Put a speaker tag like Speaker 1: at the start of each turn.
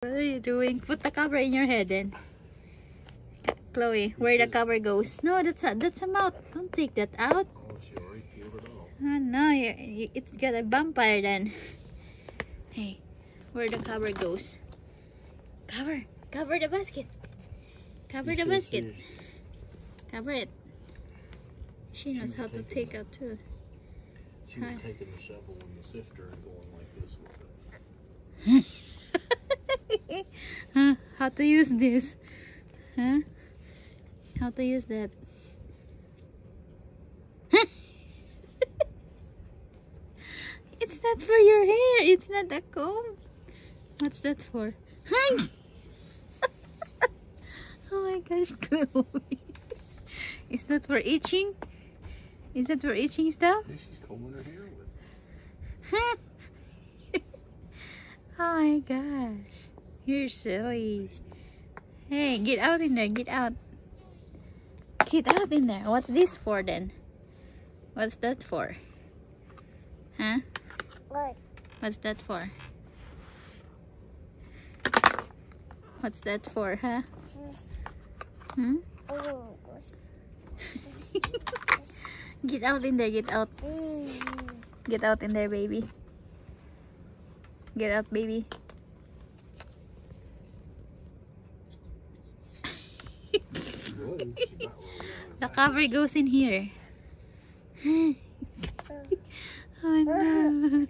Speaker 1: What are you doing? Put the cover in your head then. Chloe, where the cover goes. No, that's a mouth. Don't take that out.
Speaker 2: Oh, she already peeled it off.
Speaker 1: Oh no, it's got a vampire then. Hey, where the cover goes. Cover the basket. Cover the basket. Cover it. She knows how to take out too.
Speaker 2: She was taking the shovel and the sifter and going like this with it.
Speaker 1: Huh? How to use this? Huh? How to use that? It's not for your hair. It's not a comb. What's that for? Oh my gosh, Chloe. Is that for itching? Is that for itching stuff?
Speaker 2: She's combing her hair with it.
Speaker 1: Oh my gosh. You're silly. Hey, get out in there. Get out. Get out in there. What's this for then? What's that for? Huh?
Speaker 3: What?
Speaker 1: What's that for? What's that for, huh? Hmm? Get out in there. Get out. Get out in there, baby. Get out, baby. The cover goes in here. Oh no.